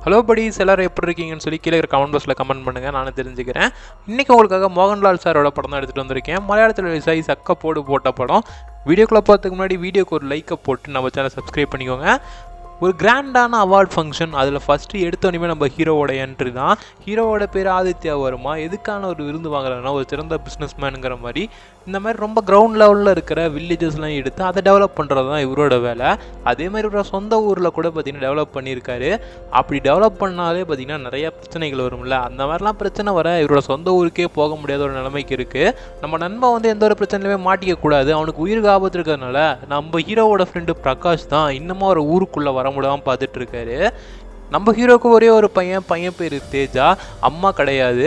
Hello buddies, எல்லாரும் எப்படி இருக்கீங்கன்னு சொல்லி கீழே கமெண்ட் பாக்ஸில் கமெண்ட் பண்ணுங்கள், நானும் தெரிஞ்சுக்கிறேன். இன்றைக்கி உங்களுக்காக மோகன்லால் சாரோட படம் தான் எடுத்துகிட்டு வந்திருக்கேன். மலையாளத்தில் ரிலீஸ் ஆகி சக்கப்போடு போட்ட படம். வீடியோக்குள்ளே போகிறதுக்கு முன்னாடி வீடியோக்கு ஒரு லைக்கை போட்டு நம்ம சேனலை சப்ஸ்கிரைப் பண்ணிக்கோங்க. ஒரு கிராண்டான அவார்ட் ஃபங்க்ஷன். அதில் ஃபஸ்ட்டு எடுத்தோடனே நம்ம ஹீரோவோட என்ட்ரி தான். ஹீரோவோட பேர் ஆதித்யா வருமா, எதுக்கான ஒரு விருந்து வாங்குறாருன்னா ஒரு சிறந்த பிஸ்னஸ்மேனுங்கிற மாதிரி இந்த மாதிரி ரொம்ப கிரவுண்ட் லெவலில் இருக்கிற வில்லேஜஸ்லாம் எடுத்து அதை டெவலப் பண்ணுறது தான் இவரோட வேலை. அதே மாதிரி இவரோட சொந்த ஊரில் கூட பார்த்திங்கன்னா டெவலப் பண்ணியிருக்காரு. அப்படி டெவலப் பண்ணாலே பார்த்திங்கன்னா நிறையா பிரச்சனைகள் வரும்ல, அந்த மாதிரிலாம் பிரச்சனை வர இவரோட சொந்த ஊருக்கே போக முடியாத ஒரு நிலைமைக்கு இருக்குது. நம்ம நண்பன் வந்து எந்த ஒரு பிரச்சனையுமே மாட்டிக்கக்கூடாது, அவனுக்கு உயிருக்கு ஆபத்து இருக்கிறதுனால நம்ம ஹீரோவோட ஃப்ரெண்டு பிரகாஷ் தான் இன்னமும் ஒரு ஊருக்குள்ளே வர முடியாமல் பார்த்துட்டு இருக்காரு. நம்ம ஹீரோவுக்கு ஒரே ஒரு பையன் பேர் தேஜா. அம்மா கிடையாது.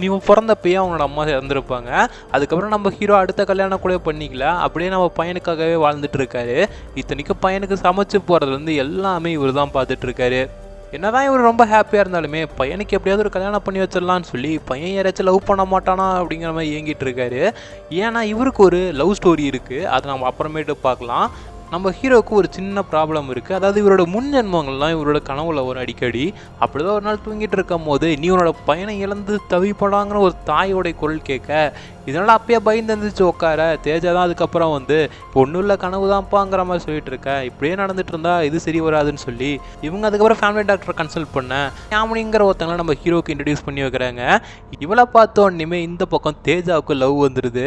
இவன் பிறந்த பையன் அவனோட அம்மா இறந்துருப்பாங்க. அதுக்கப்புறம் நம்ம ஹீரோ அடுத்த கல்யாணம் கூட பண்ணிக்கல, அப்படியே நம்ம பையனுக்காகவே வாழ்ந்துட்டு இருக்காரு. இத்தனைக்கும் பையனுக்கு சமைச்சு போகிறதுலேருந்து எல்லாமே இவர் தான் பார்த்துட்டு இருக்காரு. என்னதான் இவர் ரொம்ப ஹாப்பியாக இருந்தாலுமே பையனுக்கு எப்படியாவது ஒரு கல்யாணம் பண்ணி வச்சிடலான்னு சொல்லி பையன் யாராச்சும் லவ் பண்ண மாட்டானா அப்படிங்கிற மாதிரி ஏங்கிட்டு இருக்காரு. ஏன்னா இவருக்கு ஒரு லவ் ஸ்டோரி இருக்குது, அதை நம்ம அப்புறமேட்டு பார்க்கலாம். நம்ம ஹீரோவுக்கு ஒரு சின்ன ப்ராப்ளம் இருக்குது. அதாவது இவரோட முன்ஜென்மங்கள்லாம் இவரோட கனவுல ஒரு அடிக்கடி அப்படிதான் ஒரு நாள் தூங்கிட்டு இருக்கும் போது நீ உன்னோட பையனை இழந்து தவிப்படாங்கிற ஒரு தாயோடைய குரல் கேட்க, இதனால் அப்பயே பயந்து இருந்துச்சு உட்கார. தேஜா தான் அதுக்கப்புறம் வந்து ஒன்றும் இல்லை கனவு தான்ப்பாங்கிற மாதிரி சொல்லிட்டு இருக்க, இப்படியே நடந்துட்டு இருந்தா இது சரி வராதுன்னு சொல்லி இவங்க அதுக்கப்புறம் ஃபேமிலி டாக்டரை கன்சல்ட் பண்ண யாமினிங்கிற ஒருத்தங்களை நம்ம ஹீரோவுக்கு இன்ட்ரடியூஸ் பண்ணி வைக்கிறாங்க. இவளை பார்த்தோன்னே இந்த பக்கம் தேஜாவுக்கு லவ் வந்துடுது.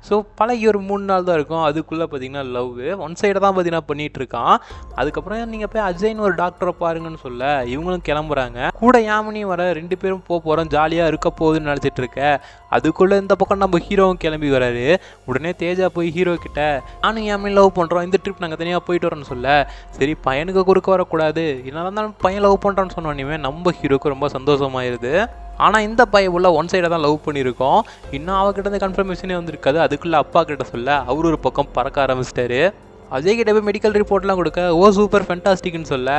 ஸோ பழகி ஒரு 3 நாள் தான் இருக்கும், அதுக்குள்ளே பார்த்தீங்கன்னா லவ் ஒன் சைடு தான் பார்த்தீங்கன்னா பண்ணிட்டு இருக்கான். அதுக்கப்புறம் நீங்கள் போய் அஜய்னு ஒரு டாக்டரை பாருங்கன்னு சொல்ல இவங்களும் கிளம்புறாங்க. கூட யாமினி வர 2 பேரும் போகிறோம், ஜாலியாக இருக்க போகுதுன்னு நினச்சிட்டு இருக்க. அதுக்குள்ளே இந்த பக்கம் நம்ம ஹீரோவும் கிளம்பி வராரு. உடனே தேஜா போய் ஹீரோ கிட்ட நானும் யாமினி லவ் பண்ணுறோம், இந்த ட்ரிப் நாங்கள் தனியாக போயிட்டு வரோன்னு சொல்ல, சரி பையனுக்கு குறுக்க வரக்கூடாது, என்ன இருந்தாலும் பையன் லவ் பண்ணுறான்னு சொன்னோன்னே நம்ம ஹீரோக்கு ரொம்ப சந்தோஷமாயிருது. ஆனால் இந்த பையன் உள்ள ஒன் சைடை தான் லவ் பண்ணியிருக்கோம். இன்னும் அவகிட்ட இருந்து கன்ஃபர்மேஷனே வந்துருக்காது. அதுக்குள்ளே அப்பா கிட்ட சொல்ல அவர் ஒரு பக்கம் பறக்க ஆரம்பிச்சிட்டாரு. அஜய் கிட்ட போய் மெடிக்கல் ரிப்போர்ட்லாம் கொடுக்க ஓ சூப்பர் ஃபென்டாஸ்டிக்னு சொல்ல,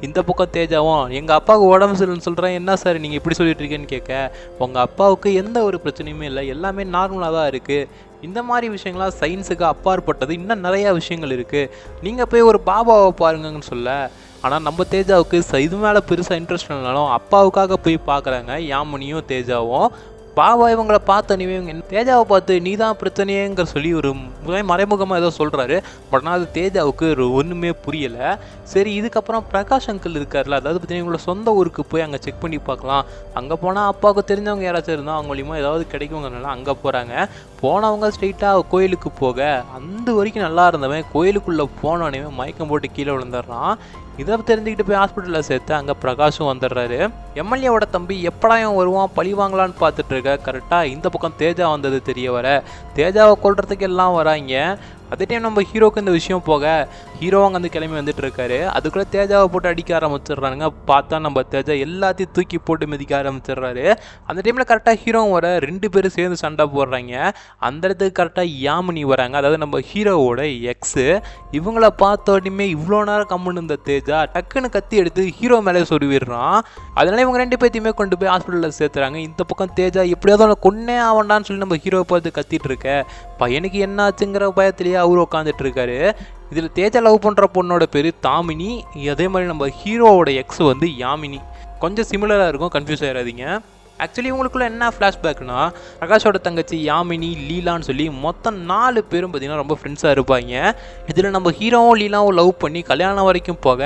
இந்த பக்கம் தேஜாவும் எங்கள் அப்பாவுக்கு உடம்பு சரியில்லைன்னு சொல்கிறேன், என்ன சார் நீங்கள் இப்படி சொல்லிட்டு இருக்கேன்னு கேட்க, உங்கள் அப்பாவுக்கு எந்த ஒரு பிரச்சனையுமே இல்லை, எல்லாமே நார்மலாக தான் இருக்குது, இந்த மாதிரி விஷயங்கள்லாம் சயின்ஸுக்கு அப்பாற்பட்டது, இன்னும் நிறையா விஷயங்கள் இருக்குது, நீங்கள் போய் ஒரு பாபாவை பாருங்கன்னு சொல்ல. ஆனால் நம்ம தேஜாவுக்கு இது மேலே பெருசாக இன்ட்ரெஸ்ட் இல்லைனாலும் அப்பாவுக்காக போய் பார்க்குறாங்க யாமினியும் தேஜாவும். பாபா இவங்களை பார்த்தோன்னே இவங்க தேஜாவை பார்த்து நீ தான் பிரச்சனையேங்கிற சொல்லி ஒரு மறைமுகமாக ஏதோ சொல்கிறாரு. பட் ஆனால் அது தேஜாவுக்கு ஒன்றுமே புரியலை. சரி இதுக்கப்புறம் பிரகாஷ் அங்கிள் இருக்கார்ல, அதாவது பார்த்தீங்கன்னா இவங்களோட சொந்த ஊருக்கு போய் அங்கே செக் பண்ணி பார்க்கலாம், அங்கே போனால் அப்பாவுக்கு தெரிஞ்சவங்க யாராச்சும் இருந்தால் அவங்க மூலியமாக ஏதாவது கிடைக்குங்கிறனால அங்கே போகிறாங்க. போனவங்க ஸ்ட்ரெயிட்டாக கோயிலுக்கு போக அந்த வரைக்கும் நல்லா இருந்தவன் கோயிலுக்குள்ளே போனோடனே மயக்கம் போட்டு கீழே விழுந்துடுறான். இதை தெரிஞ்சுக்கிட்டு போய் ஹாஸ்பிட்டலில் சேர்த்து அங்கே பிரகாஷும் வந்துடுறாரு. எம்எல்ஏவோட தம்பி எப்படாயும் வருவான் பழி வாங்கலான்னு பார்த்துட்டு இருக்க. கரெக்டாக இந்த பக்கம் தேஜா வந்தது தெரிய வர தேஜாவை கொல்றதுக்கு எல்லாம் வராங்க. அதே டைம் நம்ம ஹீரோக்கு இந்த விஷயம் போக ஹீரோ அங்கே வந்து கிளம்பி வந்துட்டு இருக்காரு. அதுக்குள்ளே தேஜாவை போட்டு அடிக்க ஆரம்பிச்சிடுறானுங்க. பார்த்தா நம்ம தேஜா எல்லாத்தையும் தூக்கி போட்டு மிதிக்க ஆரம்பிச்சிடுறாரு. அந்த டைமில் கரெக்டாக ஹீரோவும் வர 2 பேரும் சேர்ந்து சண்டை போடுறாங்க. அந்த இடத்துக்கு கரெக்டாக யாமினி வராங்க, அதாவது நம்ம ஹீரோவோட எக்ஸு. இவங்கள பார்த்தோடனே இவ்வளோ நேரம் கம்முன்னு இருந்த தேஜா டக்குன்னு கத்தி எடுத்து ஹீரோ மேலே சொருவிடுறான். அதனால இவங்க 2 பேர்த்தையுமே கொண்டு போய் ஹாஸ்பிட்டலில் சேர்த்துறாங்க. இந்த பக்கம் தேஜா எப்படியாவது கொன்னே ஆவண்டான்னு சொல்லி நம்ம ஹீரோவை பார்த்து கத்திட்டு இருக்க, பையனுக்கு என்ன ஆச்சுங்கிற பயத்திலேயே அவரு உட்காந்துட்டு இருக்காரு. இதில் தேஜா லவ் பண்ணுற பொண்ணோட பேர் தாமினி. அதே மாதிரி நம்ம ஹீரோவோட எக்ஸ் வந்து யாமினி. கொஞ்சம் சிமிலராக இருக்கும், கன்ஃபியூஸ் ஆகிடாதீங்க. ஆக்சுவலி இவங்களுக்குள்ள என்ன ஃப்ளாஷ்பேக்னா, பிரகாஷோட தங்கச்சி யாமினி லீலான்னு சொல்லி மொத்தம் 4 பேரும் பார்த்திங்கன்னா ரொம்ப ஃப்ரெண்ட்ஸாக இருப்பாங்க. இதில் நம்ம ஹீரோவும் லீலாவும் லவ் பண்ணி கல்யாணம் வரைக்கும் போக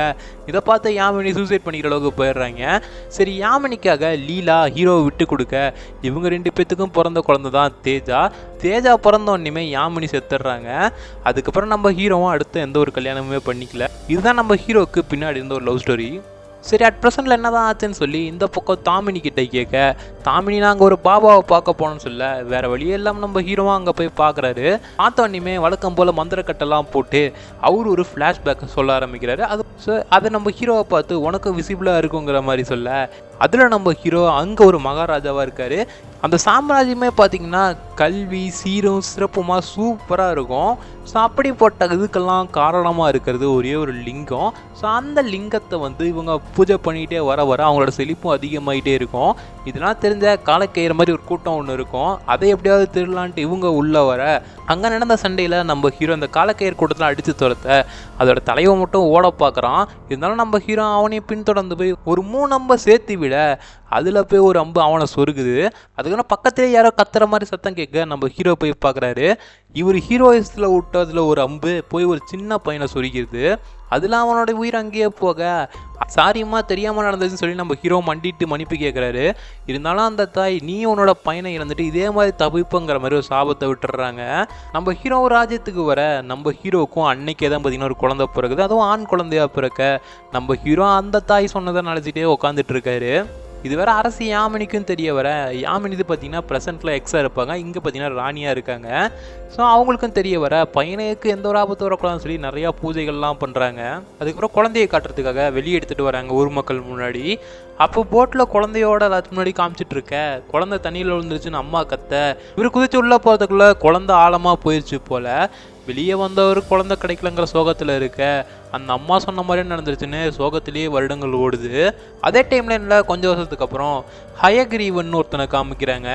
இதை பார்த்து யாமினி சூசைட் பண்ணிக்கிற அளவுக்கு போயிடுறாங்க. சரி யாமினிக்காக லீலா ஹீரோவை விட்டு கொடுக்க இவங்க 2 பேத்துக்கும் பிறந்த குழந்தை தான் தேஜா. தேஜா பிறந்தோடனே யாமினி செத்துடுறாங்க. அதுக்கப்புறம் நம்ம ஹீரோவும் அடுத்த எந்த ஒரு கல்யாணமுமே பண்ணிக்கல. இதுதான் நம்ம ஹீரோவுக்கு பின்னாடி இருந்த ஒரு லவ் ஸ்டோரி. சரி அட் ப்ரெசென்ட்டில் என்ன தான் ஆச்சுன்னு சொல்லி இந்த பக்கம் தாமினி கிட்டே கேட்க, தாமினி நாங்கள் ஒரு பாபாவை பார்க்க போனோம்னு சொல்ல வேறு வழியே இல்லாமல் நம்ம ஹீரோவாக அங்கே போய் பார்க்குறாரு. பார்த்தோன்னே வழக்கம் போல் மந்திரக்கட்டெல்லாம் போட்டு அவர் ஒரு ஃப்ளாஷ்பேக் சொல்ல ஆரம்பிக்கிறாரு. அதை நம்ம ஹீரோவை பார்த்து உனக்கு விசிபிளாக இருக்குங்கிற மாதிரி சொல்ல, அதில் நம்ம ஹீரோ அங்கே ஒரு மகாராஜாவாக இருக்கார். அந்த சாம்ராஜ்யமே பார்த்திங்கன்னா கல்வி சீரும் சிறப்புமாக சூப்பராக இருக்கும். ஸோ அப்படிப்பட்ட இதுக்கெல்லாம் காரணமாக இருக்கிறது ஒரே ஒரு லிங்கம். ஸோ அந்த லிங்கத்தை வந்து இவங்க பூஜை பண்ணிகிட்டே வர அவங்களோட செழிப்பும் அதிகமாகிட்டே இருக்கும். இதெல்லாம் தெரிஞ்ச காலக்கயிறு மாதிரி ஒரு கூட்டம் ஒன்று இருக்கும். அதை எப்படியாவது திருடலான்ட்டு இவங்க உள்ளே வர அங்கே நடந்த சண்டையில் நம்ம ஹீரோ அந்த காலக்கயிறு கூட்டத்தில் அடித்து துரத்த அதோட தலைவை மட்டும் ஓட பார்க்குறான். இருந்தாலும் நம்ம ஹீரோ அவனையும் பின்தொடர்ந்து போய் ஒரு 3 அம்பை சேர்த்து விட அதில் போய் ஒரு அம்பு அவனை சொருகுது. அதுக்கப்புறம் பக்கத்திலே யாரோ கத்துற மாதிரி சத்தம் கேட்க நம்ம ஹீரோ போய் பார்க்குறாரு. இவர் ஹீரோயிஸில் விட்டதில் ஒரு அம்பு போய் ஒரு சின்ன பையனை சொருகிடுது. அதில் அவனோட உயிர் அங்கேயே போக சாரியம்மா தெரியாமல் நடந்ததுன்னு சொல்லி நம்ம ஹீரோ மண்டிட்டு மன்னிப்பு கேட்குறாரு. இருந்தாலும் அந்த தாய் நீ உன்னோட பையனை இறந்துட்டு இதே மாதிரி தவிப்புங்கிற மாதிரி ஒரு சாபத்தை விட்டுறாங்க. நம்ம ஹீரோ ராஜ்யத்துக்கு வர நம்ம ஹீரோவுக்கும் அன்னைக்கே தான் பார்த்தீங்கன்னா ஒரு குழந்தை பிறகுது. அதுவும் ஆண் குழந்தையா பிறக்க நம்ம ஹீரோ அந்த தாய் சொன்னதை நினச்சிட்டே உட்காந்துட்டு இருக்காரு. இது வேற அரசு யாமினிக்கும் தெரிய வர யாமினி இது பார்த்தீங்கன்னா ப்ரெசென்ட்டில் எக்ஸாக இருப்பாங்க, இங்கே பார்த்தீங்கன்னா ராணியாக இருக்காங்க. ஸோ அவங்களுக்கும் தெரிய வர பையனுக்கு எந்த ஒரு ஆபத்து வரக்கூடாதுன்னு சொல்லி நிறையா பூஜைகள்லாம் பண்ணுறாங்க. அதுக்கப்புறம் குழந்தையை காட்டுறதுக்காக வெளியே எடுத்துகிட்டு வராங்க ஊர் மக்கள் முன்னாடி. அப்போ போட்டில் குழந்தையோட எல்லாத்துக்கு முன்னாடி காமிச்சிட்டு இருக்க குழந்தை தண்ணியில் விழுந்துருச்சுன்னு அம்மா கத்த இவர் குதிச்சு உள்ளே போகிறதுக்குள்ளே குழந்தை ஆழமாக போயிடுச்சு போல். வெளியே வந்தவர் குழந்தை கிடைக்கலங்கிற சோகத்தில் இருக்க அந்த அம்மா சொன்ன மாதிரியே நடந்துருச்சுன்னு சோகத்திலேயே வருடங்கள் ஓடுது. அதே டைம்லைனில் கொஞ்சம் வருஷத்துக்கு அப்புறம் ஹயக்ரீவன் ஒருத்தனை காமிக்கிறாங்க.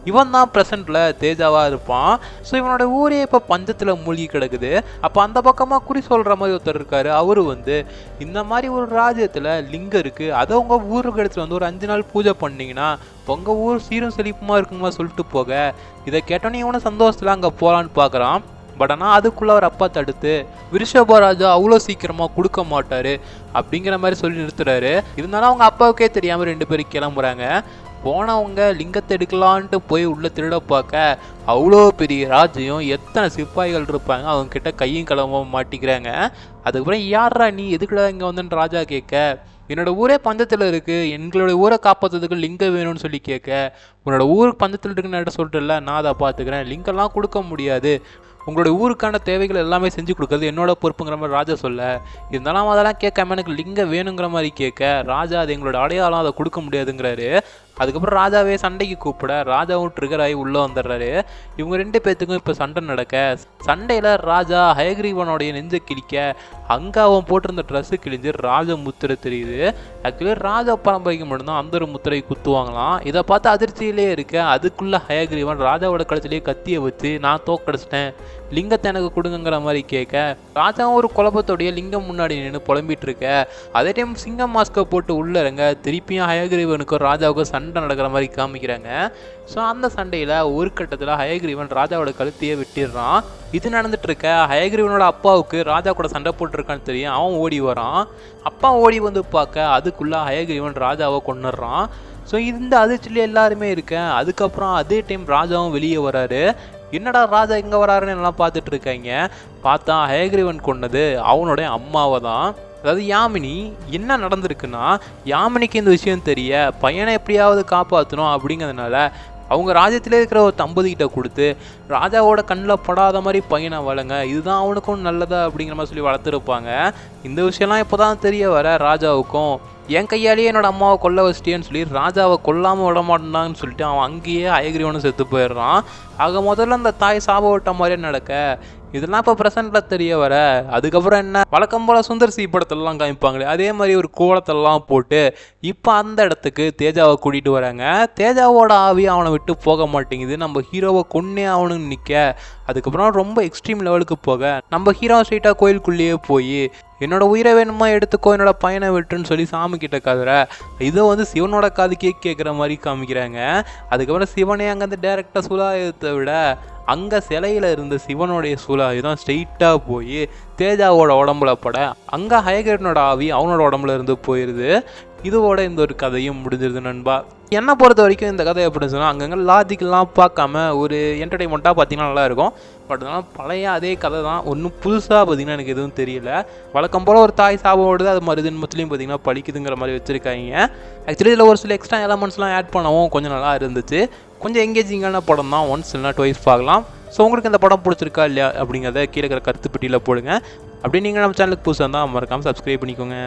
இவன் தான் ப்ரெசென்ட்டில் தேஜாவாக இருப்பான். ஸோ இவனோட ஊரே இப்போ பஞ்சத்தில் மூழ்கி கிடக்குது. அப்போ அந்த பக்கமாக குறி சொல்கிற மாதிரி ஒருத்தர் இருக்கார். அவரு வந்து இந்த மாதிரி ஒரு ராஜ்யத்தில் லிங்கம் இருக்குது, அதை உங்கள் ஊருக்கு எடுத்துகிட்டு வந்து ஒரு 5 நாள் பூஜை பண்ணிங்கன்னா உங்கள் ஊர் சீரும் செழிப்புமா இருக்குமா சொல்லிட்டு போக இதை கேட்டோன்னே இவனை சந்தோஷத்தில் அங்கே போகலான்னு பார்க்குறான். பட் ஆனால் அதுக்குள்ளே அவர் அப்பா தடுத்து ரிஷபராஜா அவ்வளோ சீக்கிரமாக கொடுக்க மாட்டார் அப்படிங்கிற மாதிரி சொல்லி நிறுத்துறாரு. இருந்தாலும் அவங்க அப்பாவுக்கே தெரியாமல் 2 பேரும் கிளம்புறாங்க. போனவங்க லிங்கத்தை எடுக்கலான்ட்டு போய் உள்ளே திருட பார்க்க அவ்வளோ பெரிய ராஜ்யம், எத்தனை சிப்பாய்கள் இருப்பாங்க, அவங்க கிட்ட கையும் களமா மாட்டிக்கிறாங்க. அதுக்கப்புறம் யாரா நீ எதுக்குடா இங்கே வந்துன்னு ராஜா கேட்க என்னோட ஊரே பஞ்சத்தில் இருக்குது, எங்களோட ஊரை காப்பாற்றுறதுக்கு லிங்கம் வேணும்னு சொல்லி கேட்க உன்னோட ஊருக்கு பஞ்சத்தில் இருக்குன்னு சொல்லிட்டுல நான் அதை பார்த்துக்கிறேன், லிங்கம்லாம் கொடுக்க முடியாது, உங்களோட ஊருக்கான தேவைகள் எல்லாமே செஞ்சு கொடுக்குறது என்னோட பொறுப்புங்கிற மாதிரி ராஜா சொல்ல. இருந்தாலும் அதெல்லாம் கேட்காம எனக்கு லிங்கம் வேணுங்கிற மாதிரி கேட்க ராஜா அது எங்களோட அடையாளம், அதை கொடுக்க முடியாதுங்கிறாரு. அதுக்கப்புறம் ராஜாவே சண்டைக்கு கூப்பிட ராஜாவும் ட்ரிகர் ஆகி உள்ளே வந்துடுறாரு. இவங்க 2 பேர்த்துக்கும் இப்போ சண்டை நடக்க சண்டையில் ராஜா ஹயக்ரீவனுடைய நெஞ்சை கிழிக்க அங்கே அவன் போட்டிருந்த ட்ரெஸ்ஸு கிழிஞ்சு ராஜ முத்திரை தெரியுது. ஆக்சுவலி ராஜா பரம்பரைக்கு மட்டும்தான் அந்த ஒரு முத்திரை குத்துவாங்களாம். இதை பார்த்து அதிர்ச்சியிலே இருக்க அதுக்குள்ளே ஹயக்ரீவன் ராஜாவோட கழுத்திலேயே கத்தியை வச்சு நான் தோக்கடிச்சிட்டேன், லிங்கத்தை எனக்கு கொடுங்கிற மாதிரி கேட்க ராஜாவும் ஒரு குழப்பத்தோடைய லிங்கம் முன்னாடி நின்று புலம்பிட்டு இருக்க. அதே டைம் சிங்கம் மாஸ்கை போட்டு உள்ள இருங்க திருப்பியும் ஹயக்ரீவனுக்கும் ராஜாவுக்கும் சண்டை நடக்கிற மாதிரி காமிக்கிறாங்க. ஸோ அந்த சண்டையில் ஒரு கட்டத்தில் ஹயக்ரீவன் ராஜாவோட கழுத்தையே வெட்டிடுறான். இது நடந்துட்டு இருக்க ஹயக்ரீவனோட அப்பாவுக்கு ராஜா கூட சண்டை போட்டுருக்கான்னு தெரியும். அவன் ஓடி வரான். அப்பா ஓடி வந்து பார்க்க அதுக்குள்ளே ஹயக்ரீவன் ராஜாவை கொன்னுடுறான். ஸோ இந்த அதிர்ச்சியிலே எல்லாருமே இருக்கேன். அதுக்கப்புறம் அதே டைம் ராஜாவும் வெளியே வராரு. என்னடா ராஜா எங்கே வராருன்னு எல்லாம் பார்த்துட்டு இருக்காங்க. பார்த்தா ஹயக்ரீவன் கொன்னது அவனுடைய அம்மாவை தான், அதாவது யாமினி. என்ன நடந்திருக்குன்னா யாமினிக்கு இந்த விஷயம் தெரிய பையனை எப்படியாவது காப்பாற்றணும் அப்படிங்கிறதுனால அவங்க ராஜ்யத்திலே இருக்கிற ஒரு தம்பதிகிட்ட கொடுத்து ராஜாவோட கண்ணில் படாத மாதிரி பையனை வளங்க, இதுதான் அவனுக்கும் நல்லதா அப்படிங்கிற மாதிரி சொல்லி வளர்த்துருப்பாங்க. இந்த விஷயம்லாம் இப்போ தான் தெரிய வர ராஜாவுக்கும் என் கையாலேயே என்னோட அம்மாவை கொல்ல வச்சிட்டேன்னு சொல்லி ராஜாவை கொல்லாமல் விட மாட்டான்னு சொல்லிட்டு அவன் அங்கேயே ஹயக்ரீவனும் செத்து போயிடுறான். ஆக முதல்ல அந்த தாய் சாப விட்ட மாதிரியே நடக்க இதெல்லாம் இப்போ ப்ரெசென்ட்டில் தெரிய வர அதுக்கப்புறம் என்ன வழக்கம் போல் சுந்தர் சி படத்திலலாம் காமிப்பாங்களே அதே மாதிரி ஒரு கோலத்தெல்லாம் போட்டு இப்போ அந்த இடத்துக்கு தேஜாவை கூட்டிகிட்டு வராங்க. தேஜாவோட ஆவி அவனை விட்டு போக மாட்டேங்குது. நம்ம ஹீரோவை கொன்னே அவனுன்னு நிற்க அதுக்கப்புறம் ரொம்ப எக்ஸ்ட்ரீம் லெவலுக்கு போக நம்ம ஹீரோ ஸ்ட்ரெயிட்டாக கோயிலுக்குள்ளேயே போய் என்னோட உயிரை வேணுமா எடுத்துக்கோ, என்னோட பையனை விட்டுன்னு சொல்லி சாமி கிட்ட கதுற இதை வந்து சிவனோட காதுக்கே கேட்குற மாதிரி காமிக்கிறாங்க. அதுக்கப்புறம் சிவனே அங்கேருந்து டேரெக்டாக சுலாயுதத்தை விட அங்கே சிலையில் இருந்த சிவனுடைய சுலாயுதம் ஸ்ட்ரெயிட்டாக போய் தேஜாவோட உடம்புல பட அங்கே ஹயக்ரீவனோட ஆவி அவனோட உடம்புல இருந்து போயிடுது. இதோட இந்த ஒரு கதையும் முடிஞ்சிருது நண்பா. என்னை பொறுத்த வரைக்கும் இந்த கதை எப்படின்னு சொன்னால் அங்கங்கே லாஜிக்கெல்லாம் பார்க்காம ஒரு என்டர்டைன்மெண்ட்டாக பார்த்தீங்கன்னா நல்லாயிருக்கும். பட் அதனால் பழைய அதே கதை தான், ஒன்றும் புதுசாக பார்த்தீங்கன்னா எனக்கு எதுவும் தெரியல. வழக்கம் போல் ஒரு தாய் சாபம் ஓடுது, அது மருதன்மத்துலேயும் பார்த்தீங்கன்னா பழிக்குதுங்கிற மாதிரி வச்சுருக்காங்க. ஆக்சுவலி இதில் ஒரு சில எக்ஸ்ட்ரா எலமெண்ட்ஸ்லாம் ஆட் பண்ணவும் கொஞ்சம் நல்லா இருந்துச்சு. கொஞ்சம் எங்கேஜிங்கான படம் தான், ஒன்ஸ் இல்லைனா ட்வைஸ் பார்க்கலாம். ஸோ உங்களுக்கு இந்த படம் பிடிச்சிருக்கா இல்லையா அப்படிங்கிறத கீழே இருக்கிற கருத்து பெட்டியில் போடுங்க. அப்படியே நீங்கள் நம்ம சேனலுக்கு புதுசாக இருந்தால் மறக்காமல் சப்ஸ்கிரைப் பண்ணிக்கோங்க.